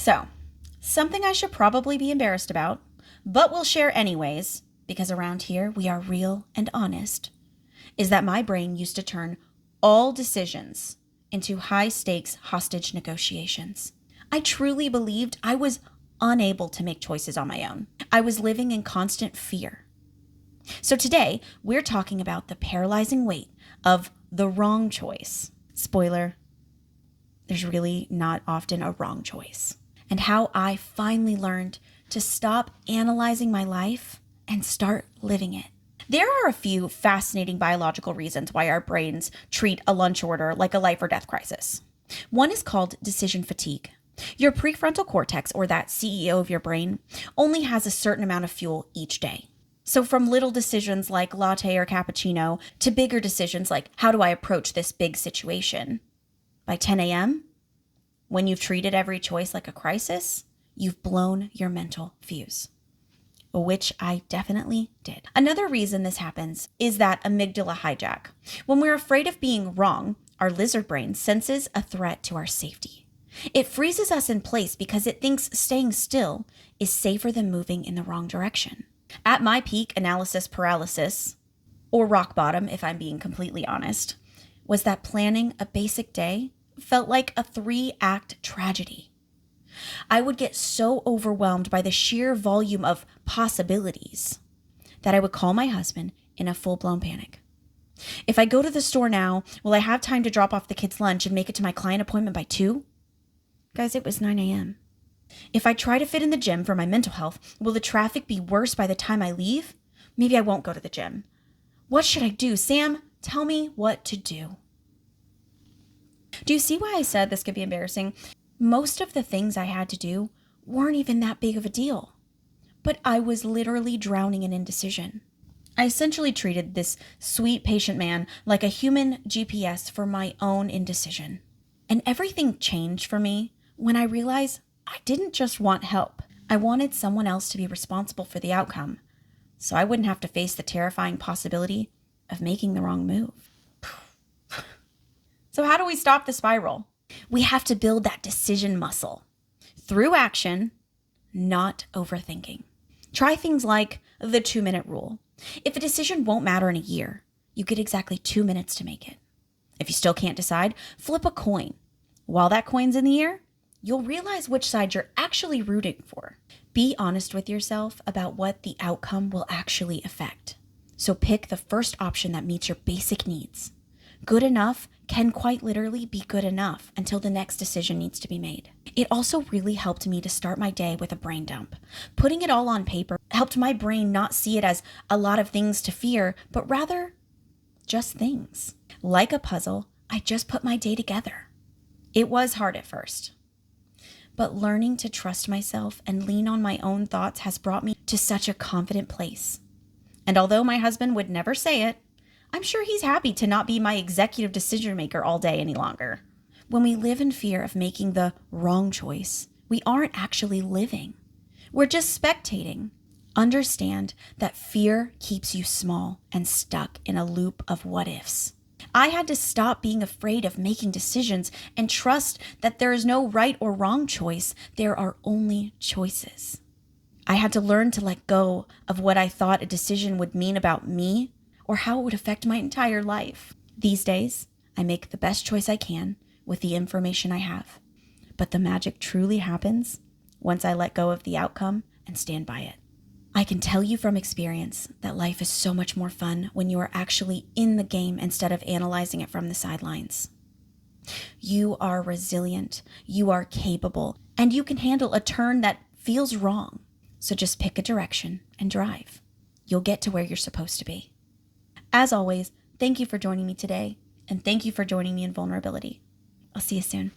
So, something I should probably be embarrassed about, but will share anyways, because around here we are real and honest, is that my brain used to turn all decisions into high-stakes hostage negotiations. I truly believed I was unable to make choices on my own. I was living in constant fear. So today, we're talking about the paralyzing weight of the wrong choice. Spoiler, there's really not often a wrong choice. And how I finally learned to stop analyzing my life and start living it. There are a few fascinating biological reasons why our brains treat a lunch order like a life or death crisis. One is called decision fatigue. Your prefrontal cortex, or that CEO of your brain, only has a certain amount of fuel each day. So from little decisions like latte or cappuccino to bigger decisions like how do I approach this big situation? By 10 a.m., when you've treated every choice like a crisis, you've blown your mental fuse, which I definitely did. Another reason this happens is that amygdala hijack. When we're afraid of being wrong, our lizard brain senses a threat to our safety. It freezes us in place because it thinks staying still is safer than moving in the wrong direction. At my peak, analysis paralysis, or rock bottom if I'm being completely honest, was that planning a basic day felt like a 3-act tragedy. I would get so overwhelmed by the sheer volume of possibilities that I would call my husband in a full-blown panic. If I go to the store now, will I have time to drop off the kids' lunch and make it to my client appointment by 2? Guys, it was 9 a.m. If I try to fit in the gym for my mental health, will the traffic be worse by the time I leave? Maybe I won't go to the gym. What should I do? Sam, tell me what to do. Do you see why I said this could be embarrassing? Most of the things I had to do weren't even that big of a deal, but I was literally drowning in indecision. I essentially treated this sweet, patient man like a human GPS for my own indecision. And everything changed for me when I realized I didn't just want help. I wanted someone else to be responsible for the outcome, so I wouldn't have to face the terrifying possibility of making the wrong move. So how do we stop the spiral? We have to build that decision muscle through action, not overthinking. Try things like the 2-minute rule. If a decision won't matter in a year, you get exactly 2 minutes to make it. If you still can't decide, flip a coin. While that coin's in the air, you'll realize which side you're actually rooting for. Be honest with yourself about what the outcome will actually affect. So pick the first option that meets your basic needs. Good enough can quite literally be good enough until the next decision needs to be made. It also really helped me to start my day with a brain dump. Putting it all on paper helped my brain not see it as a lot of things to fear, but rather just things. Like a puzzle, I just put my day together. It was hard at first, but learning to trust myself and lean on my own thoughts has brought me to such a confident place. And although my husband would never say it, I'm sure he's happy to not be my executive decision maker all day any longer. When we live in fear of making the wrong choice, we aren't actually living. We're just spectating. Understand that fear keeps you small and stuck in a loop of what ifs. I had to stop being afraid of making decisions and trust that there is no right or wrong choice. There are only choices. I had to learn to let go of what I thought a decision would mean about me or how it would affect my entire life. These days, I make the best choice I can with the information I have. But the magic truly happens once I let go of the outcome and stand by it. I can tell you from experience that life is so much more fun when you are actually in the game instead of analyzing it from the sidelines. You are resilient, you are capable, and you can handle a turn that feels wrong. So just pick a direction and drive. You'll get to where you're supposed to be. As always, thank you for joining me today, and thank you for joining me in vulnerability. I'll see you soon.